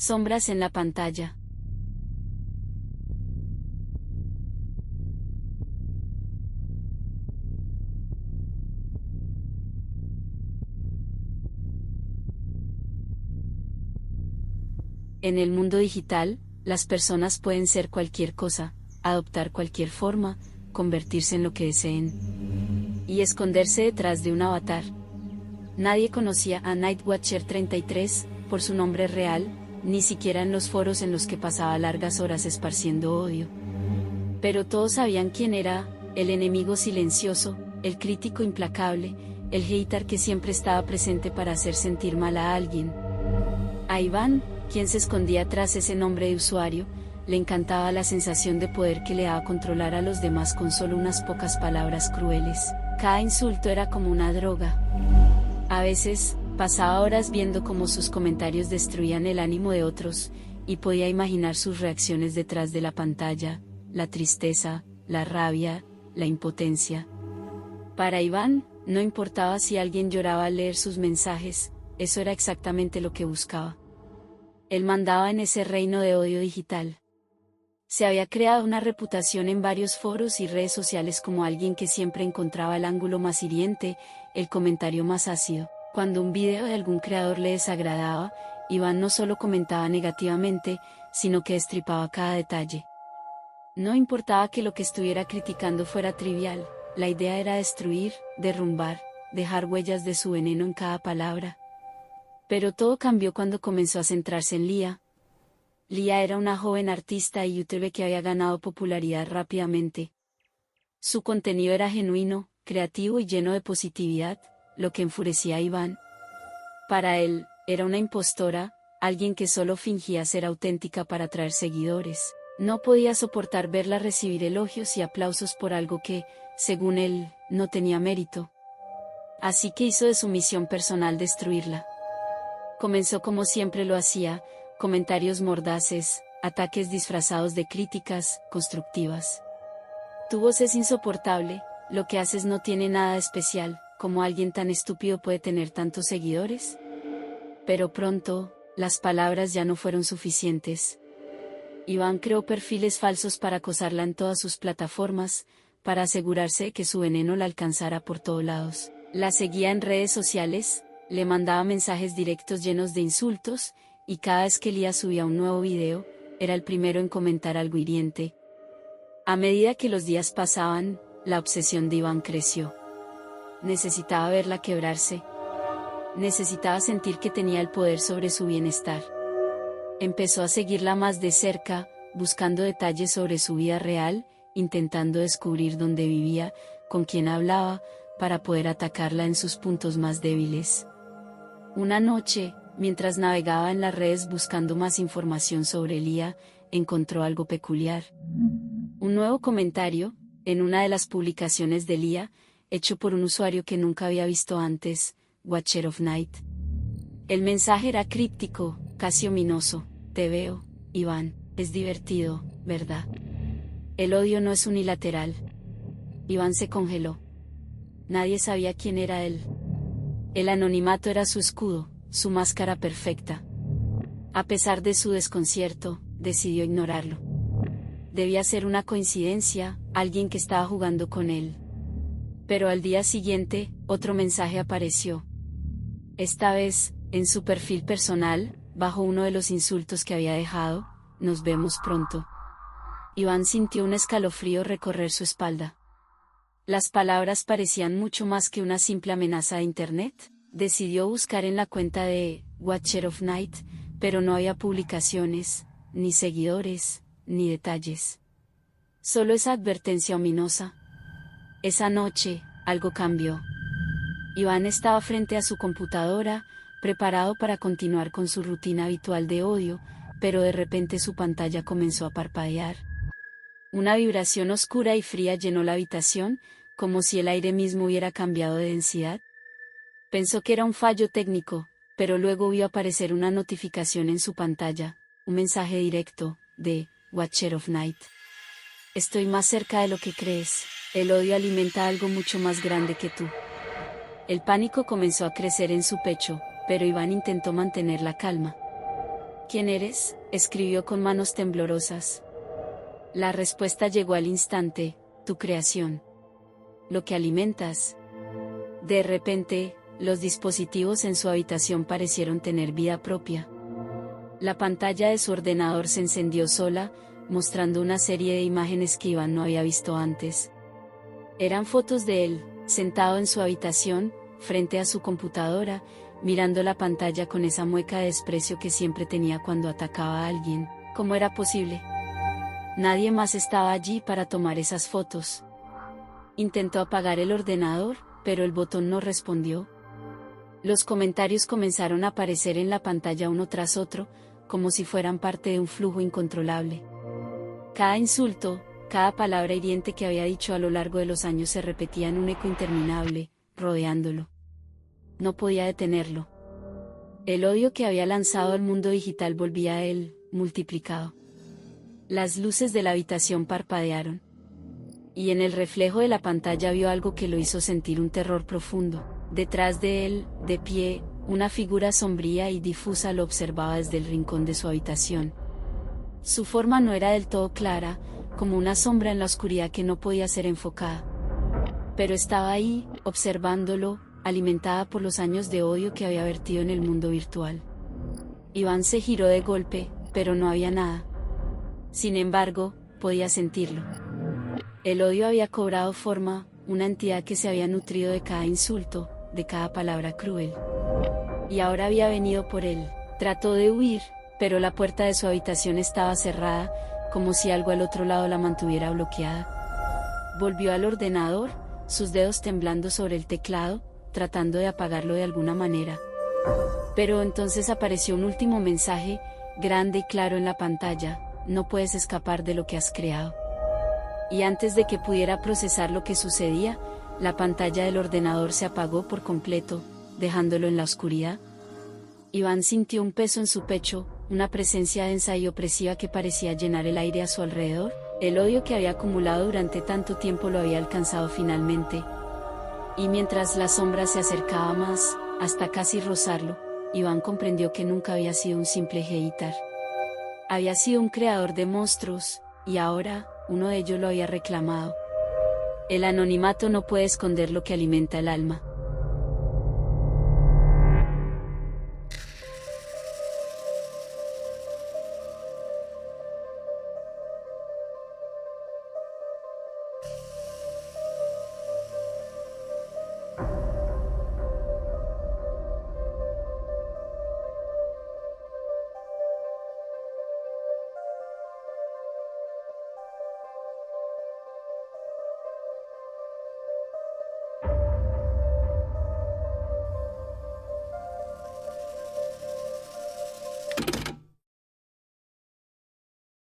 Sombras en la pantalla. En el mundo digital, las personas pueden ser cualquier cosa, adoptar cualquier forma, convertirse en lo que deseen y esconderse detrás de un avatar. Nadie conocía a Nightwatcher 33 por su nombre real, ni siquiera en los foros en los que pasaba largas horas esparciendo odio. Pero todos sabían quién era, el enemigo silencioso, el crítico implacable, el hater que siempre estaba presente para hacer sentir mal a alguien. A Iván, quien se escondía tras ese nombre de usuario, le encantaba la sensación de poder que le daba controlar a los demás con solo unas pocas palabras crueles. Cada insulto era como una droga. A veces, pasaba horas viendo cómo sus comentarios destruían el ánimo de otros, y podía imaginar sus reacciones detrás de la pantalla, la tristeza, la rabia, la impotencia. Para Iván, no importaba si alguien lloraba al leer sus mensajes, eso era exactamente lo que buscaba. Él mandaba en ese reino de odio digital. Se había creado una reputación en varios foros y redes sociales como alguien que siempre encontraba el ángulo más hiriente, el comentario más ácido. Cuando un video de algún creador le desagradaba, Iván no solo comentaba negativamente, sino que destripaba cada detalle. No importaba que lo que estuviera criticando fuera trivial, la idea era destruir, derrumbar, dejar huellas de su veneno en cada palabra. Pero todo cambió cuando comenzó a centrarse en Lia. Lia era una joven artista y youtuber que había ganado popularidad rápidamente. Su contenido era genuino, creativo y lleno de positividad, lo que enfurecía a Iván. Para él, era una impostora, alguien que solo fingía ser auténtica para atraer seguidores. No podía soportar verla recibir elogios y aplausos por algo que, según él, no tenía mérito. Así que hizo de su misión personal destruirla. Comenzó como siempre lo hacía, comentarios mordaces, ataques disfrazados de críticas constructivas. Tu voz es insoportable, lo que haces no tiene nada de especial, ¿cómo alguien tan estúpido puede tener tantos seguidores? Pero pronto, las palabras ya no fueron suficientes. Iván creó perfiles falsos para acosarla en todas sus plataformas, para asegurarse de que su veneno la alcanzara por todos lados. La seguía en redes sociales, le mandaba mensajes directos llenos de insultos, y cada vez que Lia subía un nuevo video, era el primero en comentar algo hiriente. A medida que los días pasaban, la obsesión de Iván creció. Necesitaba verla quebrarse. Necesitaba sentir que tenía el poder sobre su bienestar. Empezó a seguirla más de cerca, buscando detalles sobre su vida real, intentando descubrir dónde vivía, con quién hablaba, para poder atacarla en sus puntos más débiles. Una noche, mientras navegaba en las redes buscando más información sobre Lia, encontró algo peculiar. Un nuevo comentario, en una de las publicaciones de Lia, hecho por un usuario que nunca había visto antes, Watcher of Night. El mensaje era críptico, casi ominoso. Te veo, Iván, es divertido, ¿verdad? El odio no es unilateral. Iván se congeló. Nadie sabía quién era él. El anonimato era su escudo, su máscara perfecta. A pesar de su desconcierto, decidió ignorarlo. Debía ser una coincidencia, alguien que estaba jugando con él. Pero al día siguiente, otro mensaje apareció. Esta vez, en su perfil personal, bajo uno de los insultos que había dejado, nos vemos pronto. Iván sintió un escalofrío recorrer su espalda. Las palabras parecían mucho más que una simple amenaza de internet. Decidió buscar en la cuenta de Watcher of Night, pero no había publicaciones, ni seguidores, ni detalles. Solo esa advertencia ominosa. Esa noche, algo cambió. Iván estaba frente a su computadora, preparado para continuar con su rutina habitual de odio, pero de repente su pantalla comenzó a parpadear. Una vibración oscura y fría llenó la habitación, como si el aire mismo hubiera cambiado de densidad. Pensó que era un fallo técnico, pero luego vio aparecer una notificación en su pantalla, un mensaje directo, de Watcher of Night. Estoy más cerca de lo que crees, el odio alimenta algo mucho más grande que tú. El pánico comenzó a crecer en su pecho, pero Iván intentó mantener la calma. ¿Quién eres?, escribió con manos temblorosas. La respuesta llegó al instante: tu creación. Lo que alimentas. De repente, los dispositivos en su habitación parecieron tener vida propia. La pantalla de su ordenador se encendió sola, mostrando una serie de imágenes que Iván no había visto antes. Eran fotos de él, sentado en su habitación, frente a su computadora, mirando la pantalla con esa mueca de desprecio que siempre tenía cuando atacaba a alguien. ¿Cómo era posible? Nadie más estaba allí para tomar esas fotos. Intentó apagar el ordenador, pero el botón no respondió. Los comentarios comenzaron a aparecer en la pantalla uno tras otro, como si fueran parte de un flujo incontrolable. Cada insulto, cada palabra hiriente que había dicho a lo largo de los años se repetía en un eco interminable, rodeándolo. No podía detenerlo. El odio que había lanzado al mundo digital volvía a él, multiplicado. Las luces de la habitación parpadearon. Y en el reflejo de la pantalla vio algo que lo hizo sentir un terror profundo. Detrás de él, de pie, una figura sombría y difusa lo observaba desde el rincón de su habitación. Su forma no era del todo clara, como una sombra en la oscuridad que no podía ser enfocada. Pero estaba ahí, observándolo, alimentada por los años de odio que había vertido en el mundo virtual. Iván se giró de golpe, pero no había nada. Sin embargo, podía sentirlo. El odio había cobrado forma, una entidad que se había nutrido de cada insulto, de cada palabra cruel. Y ahora había venido por él. Trató de huir, pero la puerta de su habitación estaba cerrada, como si algo al otro lado la mantuviera bloqueada. Volvió al ordenador, sus dedos temblando sobre el teclado, tratando de apagarlo de alguna manera. Pero entonces apareció un último mensaje, grande y claro en la pantalla: no puedes escapar de lo que has creado. Y antes de que pudiera procesar lo que sucedía, la pantalla del ordenador se apagó por completo, dejándolo en la oscuridad. Iván sintió un peso en su pecho, una presencia densa y opresiva que parecía llenar el aire a su alrededor. El odio que había acumulado durante tanto tiempo lo había alcanzado finalmente. Y mientras la sombra se acercaba más, hasta casi rozarlo, Iván comprendió que nunca había sido un simple hater. Había sido un creador de monstruos, y ahora, uno de ellos lo había reclamado. El anonimato no puede esconder lo que alimenta el alma.